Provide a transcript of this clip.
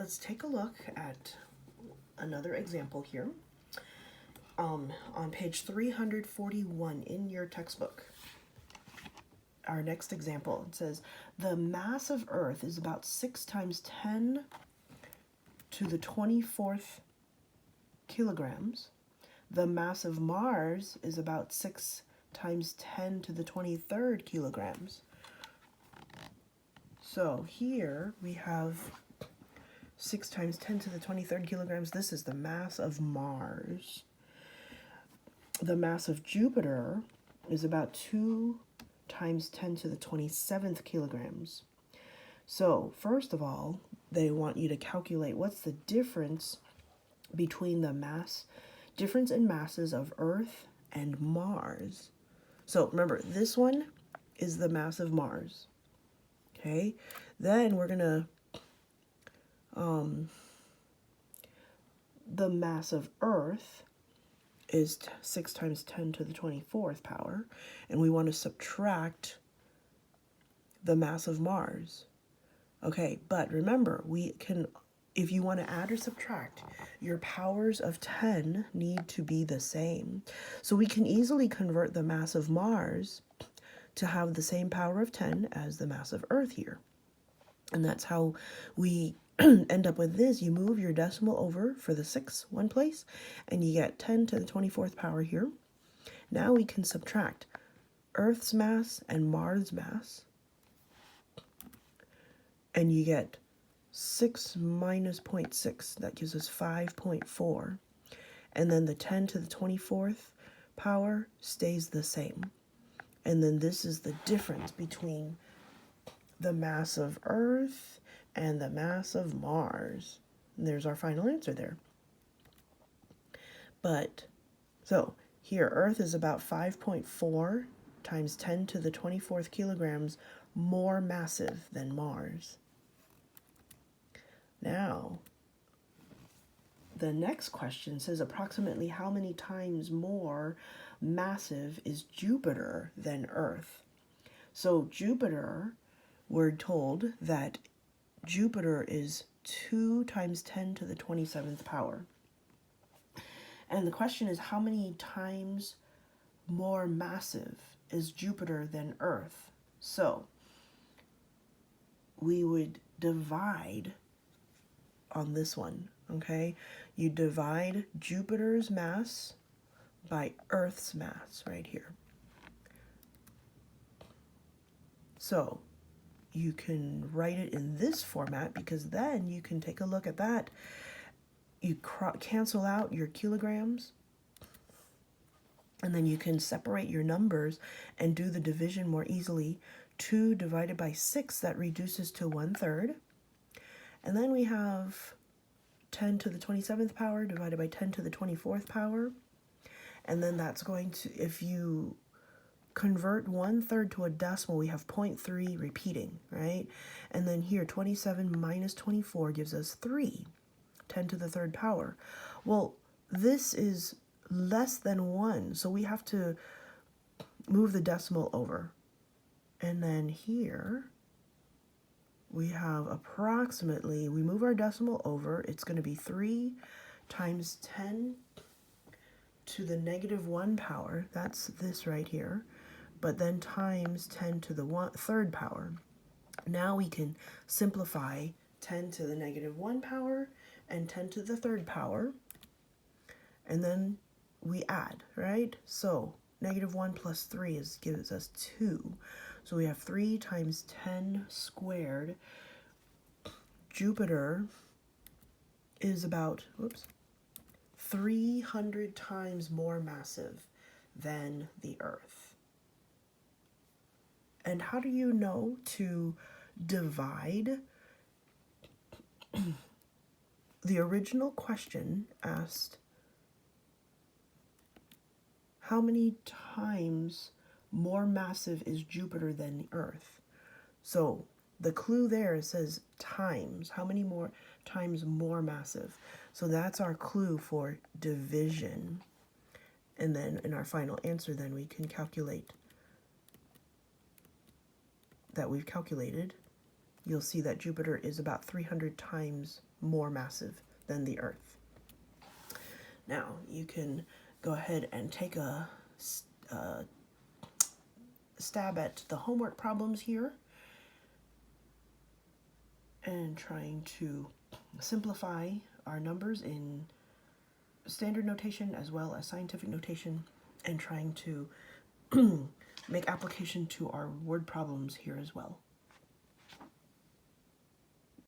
let's take a look at another example here. On page 341 in your textbook. Our next example, it says, the mass of Earth is about 6 times 10 to the 24th kilograms. The mass of Mars is about 6 times 10 to the 23rd kilograms. So here we have 6 times 10 to the 23rd kilograms. This is the mass of Mars. The mass of Jupiter is about 2 times 10 to the 27th kilograms. So first of all, they want you to calculate what's the difference between the difference in masses of Earth and Mars. So remember, this one is the mass of Mars. Okay, then we're gonna the mass of Earth is 6 times 10 to the 24th power, and we want to subtract the mass of Mars. Okay, but remember, we can, if you want to add or subtract, your powers of 10 need to be the same. So we can easily convert the mass of Mars to have the same power of 10 as the mass of Earth here. And that's how we end up with this. You move your decimal over for the 6 one place, and you get 10 to the 24th power here. Now we can subtract Earth's mass and Mars' mass, and you get 6 minus 0.6. That gives us 5.4. And then the 10 to the 24th power stays the same. And then this is the difference between the mass of Earth and the mass of Mars. And there's our final answer there. But, so here, Earth is about 5.4 times 10 to the 24th kilograms more massive than Mars. Now, the next question says approximately how many times more massive is Jupiter than Earth? So Jupiter, we're told that Jupiter is 2 times 10 to the 27th power. And the question is, how many times more massive is Jupiter than Earth? So we would divide on this one, okay? You divide Jupiter's mass by Earth's mass right here. So you can write it in this format, because then you can take a look at that. You cancel out your kilograms, and then you can separate your numbers and do the division more easily. 2 divided by 6, that reduces to 1/3. And then we have 10 to the 27th power divided by 10 to the 24th power. And then that's going to, if you convert 1/3 to a decimal, we have 0.3 repeating, right? And then here, 27 minus 24 gives us 3, 10 to the 3rd power. Well, this is less than 1, so we have to move the decimal over. And then here, we have approximately, we move our decimal over, it's going to be 3 times 10 to the -1 power, that's this right here, but then times 10 to the 3rd power. Now we can simplify 10 to the -1 power and 10 to the 3rd power, and then we add, right? So -1 plus 3 gives us 2. So we have 3 times 10 squared. Jupiter is about, 300 times more massive than the Earth. And how do you know to divide? The original question asked, how many times more massive is Jupiter than the Earth? So the clue there says times. How many more times more massive? So that's our clue for division. And then in our final answer, then we can calculate that we've calculated you'll see that Jupiter is about 300 times more massive than the Earth. Now, you can go ahead and take a stab at the homework problems here and trying to simplify our numbers in standard notation as well as scientific notation, and trying to make application to our word problems here as well.